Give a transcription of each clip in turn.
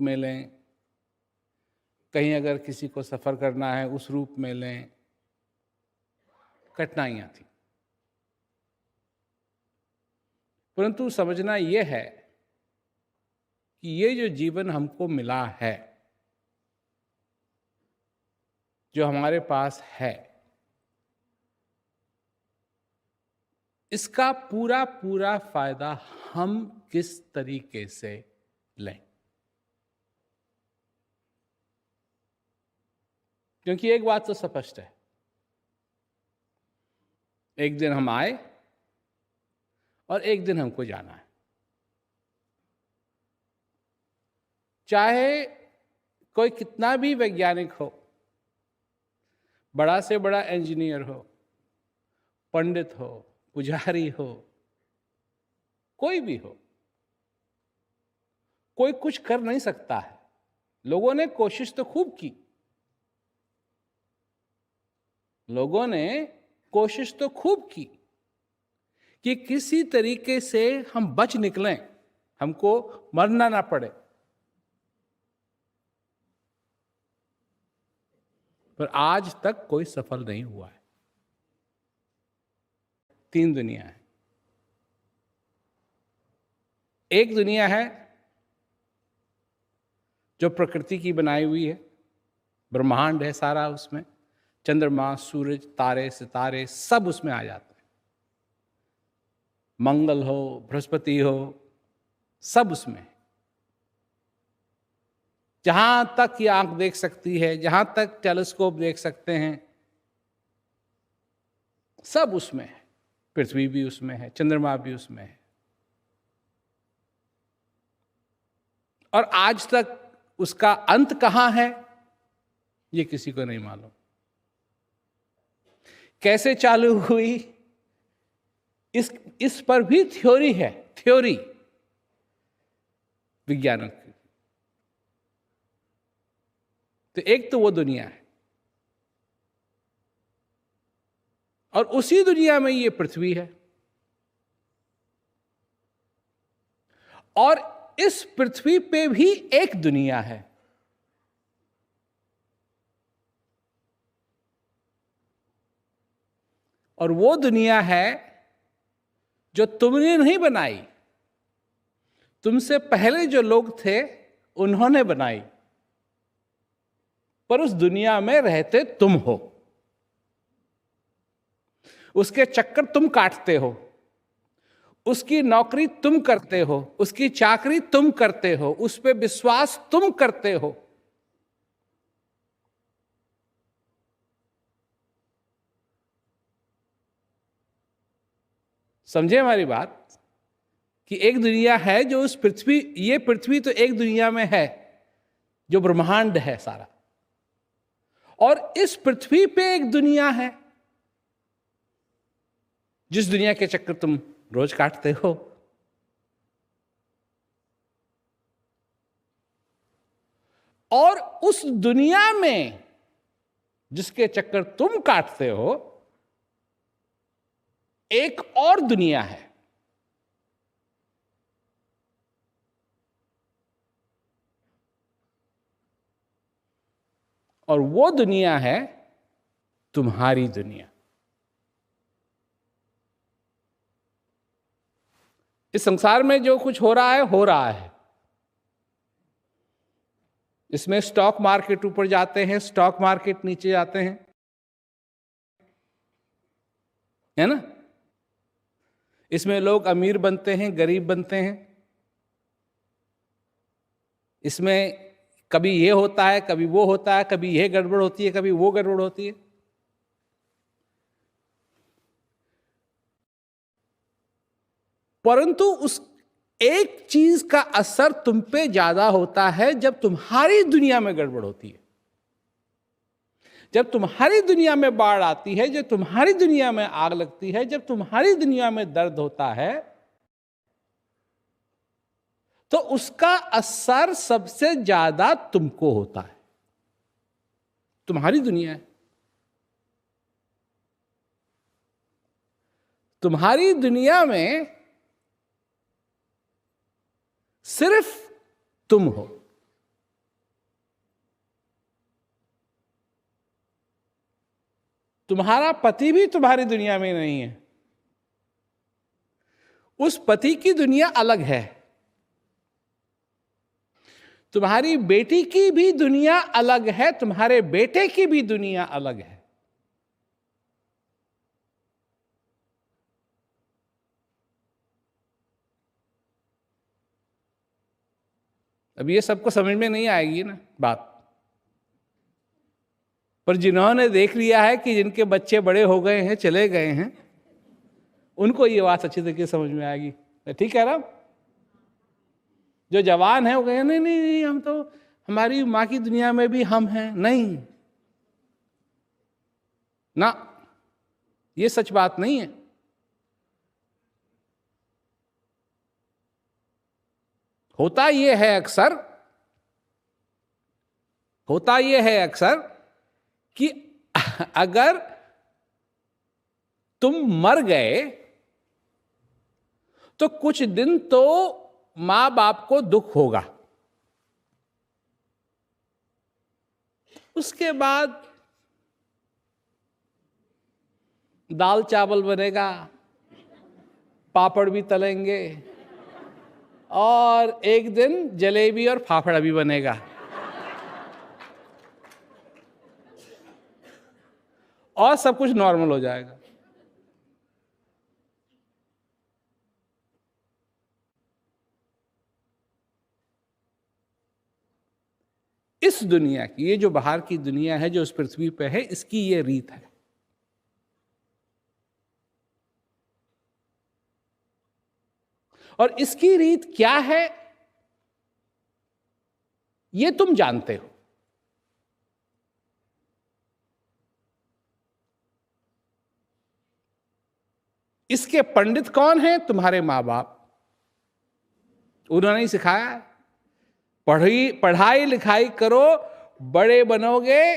में लें, कहीं अगर किसी को सफ़र करना है उस रूप में लें, कठिनाइयाँ थी। परंतु समझना ये है कि ये जो जीवन हमको मिला है, जो हमारे पास है, इसका पूरा पूरा फायदा हम किस तरीके से लें। क्योंकि एक बात तो स्पष्ट है, एक दिन हम आए और एक दिन हमको जाना है। चाहे कोई कितना भी वैज्ञानिक हो, बड़ा से बड़ा इंजीनियर हो, पंडित हो, पुजारी हो, कोई भी हो, कोई कुछ कर नहीं सकता है। लोगों ने कोशिश तो खूब की, लोगों ने कोशिश तो खूब की कि किसी तरीके से हम बच निकलें, हमको मरना ना पड़े। पर आज तक कोई सफल नहीं हुआ है। 3 दुनिया है। एक दुनिया है जो प्रकृति की बनाई हुई है, ब्रह्मांड है सारा, उसमें चंद्रमा, सूरज, तारे, सितारे सब उसमें आ जाते हैं। मंगल हो, बृहस्पति हो, सब उसमें है। जहां तक ये आंख देख सकती है, जहां तक टेलीस्कोप देख सकते हैं, सब उसमें है। पृथ्वी भी उसमें है, चंद्रमा भी उसमें है। और आज तक उसका अंत कहां है, ये किसी को नहीं मालूम। कैसे चालू हुई, इस पर भी थ्योरी है, थ्योरी विज्ञानों की। तो एक तो वो दुनिया है, और उसी दुनिया में ये पृथ्वी है। और इस पृथ्वी पे भी एक दुनिया है, और वो दुनिया है जो तुमने नहीं बनाई, तुमसे पहले जो लोग थे उन्होंने बनाई, पर उस दुनिया में रहते तुम हो। उसके चक्कर तुम काटते हो, उसकी नौकरी तुम करते हो, उसकी चाकरी तुम करते हो, उस पे विश्वास तुम करते हो। समझे हमारी बात कि एक दुनिया है जो उस पृथ्वी, ये पृथ्वी तो एक दुनिया में है जो ब्रह्मांड है सारा, और इस पृथ्वी पे एक दुनिया है जिस दुनिया के चक्कर तुम रोज काटते हो। और उस दुनिया में जिसके चक्कर तुम काटते हो, एक और दुनिया है, और वो दुनिया है तुम्हारी दुनिया। इस संसार में जो कुछ हो रहा है, हो रहा है। इसमें स्टॉक मार्केट ऊपर जाते हैं, स्टॉक मार्केट नीचे जाते हैं, है ना। इसमें लोग अमीर बनते हैं, गरीब बनते हैं। इसमें कभी ये होता है, कभी वो होता है, कभी ये गड़बड़ होती है, कभी वो गड़बड़ होती है। परंतु उस एक चीज का असर तुम पे ज्यादा होता है जब तुम्हारी दुनिया में गड़बड़ होती है, जब तुम्हारी दुनिया में बाढ़ आती है, जब तुम्हारी दुनिया में आग लगती है, जब तुम्हारी दुनिया में दर्द होता है, तो उसका असर सबसे ज्यादा तुमको होता है। तुम्हारी दुनिया है, तुम्हारी दुनिया में सिर्फ तुम हो। तुम्हारा पति भी तुम्हारी दुनिया में नहीं है, उस पति की दुनिया अलग है। तुम्हारी बेटी की भी दुनिया अलग है, तुम्हारे बेटे की भी दुनिया अलग है। अब ये सबको समझ में नहीं आएगी ना बात, पर जिन्होंने देख लिया है कि जिनके बच्चे बड़े हो गए हैं, चले गए हैं, उनको ये बात अच्छी तरीके से समझ में आएगी। ठीक कह रहा हूं? जो जवान है वो कहे नहीं नहीं नहीं, हम तो हमारी माँ की दुनिया में भी हम हैं। नहीं ना, ये सच बात नहीं है। होता यह है अक्सर कि अगर तुम मर गए तो कुछ दिन तो मां बाप को दुख होगा, उसके बाद दाल चावल बनेगा, पापड़ भी तलेंगे, और एक दिन जलेबी और फाफड़ा भी बनेगा, और सब कुछ नॉर्मल हो जाएगा। इस दुनिया की, ये जो बाहर की दुनिया है जो इस पृथ्वी पे है, इसकी ये रीत है। और इसकी रीत क्या है ये तुम जानते हो। इसके पंडित कौन हैं? तुम्हारे माँ बाप। उन्होंने ही सिखाया है, पढ़ाई लिखाई करो, बड़े बनोगे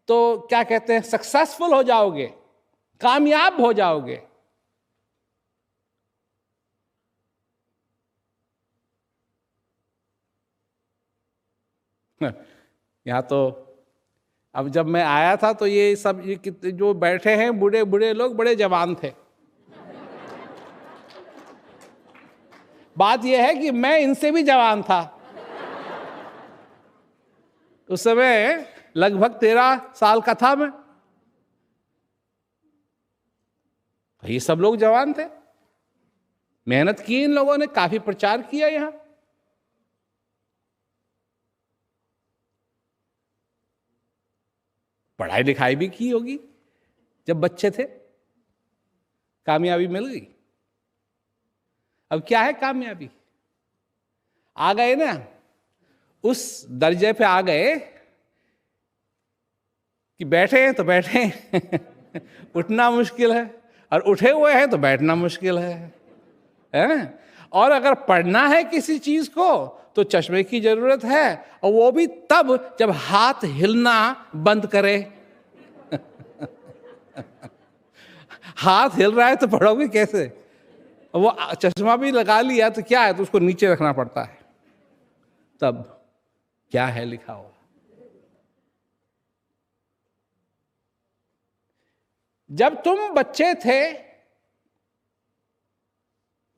तो क्या कहते हैं, सक्सेसफुल हो जाओगे, कामयाब हो जाओगे। यहां तो अब जब मैं आया था तो ये सब ये जो बैठे हैं बूढ़े बूढ़े लोग बड़े जवान थे। बात यह है कि मैं इनसे भी जवान था। उस समय लगभग 13 साल का था मैं। ये सब लोग जवान थे, मेहनत की इन लोगों ने, काफी प्रचार किया यहां। पढ़ाई लिखाई भी की होगी जब बच्चे थे, कामयाबी मिल गई। अब क्या है कामयाबी? आ गए ना, उस दर्जे पे आ गए कि बैठे हैं तो बैठे हैं उठना मुश्किल है, और उठे हुए हैं तो बैठना मुश्किल है? और अगर पढ़ना है किसी चीज को तो चश्मे की जरूरत है, और वो भी तब जब हाथ हिलना बंद करे। हाथ हिल रहा है तो पढ़ोगे कैसे? वो चश्मा भी लगा लिया तो क्या है, तो उसको नीचे रखना पड़ता है, तब क्या है लिखा हुआ। जब तुम बच्चे थे,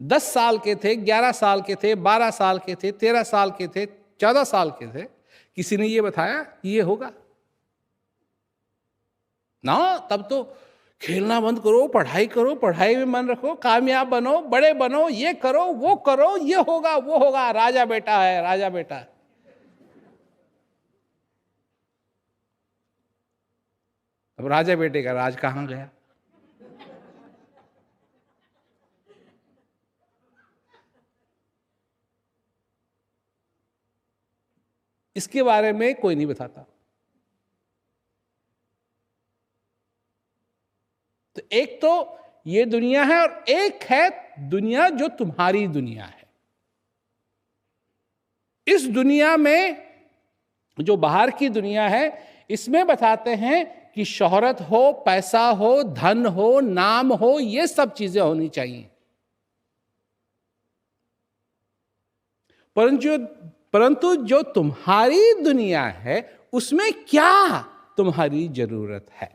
10 साल के थे, 11 साल के थे, 12 साल के थे, 13 साल के थे, 14 साल के थे, किसी ने ये बताया कि ये होगा ना? तब तो खेलना बंद करो, पढ़ाई करो, पढ़ाई में मन रखो, कामयाब बनो, बड़े बनो, ये करो, वो करो, ये होगा, वो होगा, राजा बेटा है, राजा बेटा। अब राजा बेटे का राज कहां गया? इसके बारे में कोई नहीं बताता। तो एक तो ये दुनिया है, और एक है दुनिया जो तुम्हारी दुनिया है। इस दुनिया में जो बाहर की दुनिया है, इसमें बताते हैं कि शोहरत हो, पैसा हो, धन हो, नाम हो, ये सब चीजें होनी चाहिए। परंतु जो तुम्हारी दुनिया है उसमें क्या तुम्हारी जरूरत है?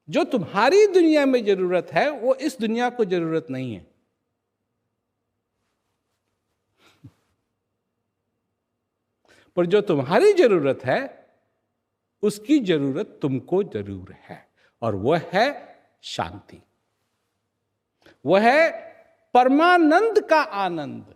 जो तुम्हारी दुनिया में जरूरत है वो इस दुनिया को जरूरत नहीं है। पर जो तुम्हारी जरूरत है उसकी जरूरत तुमको जरूर है, और वह है शांति, वह है परमानंद का आनंद।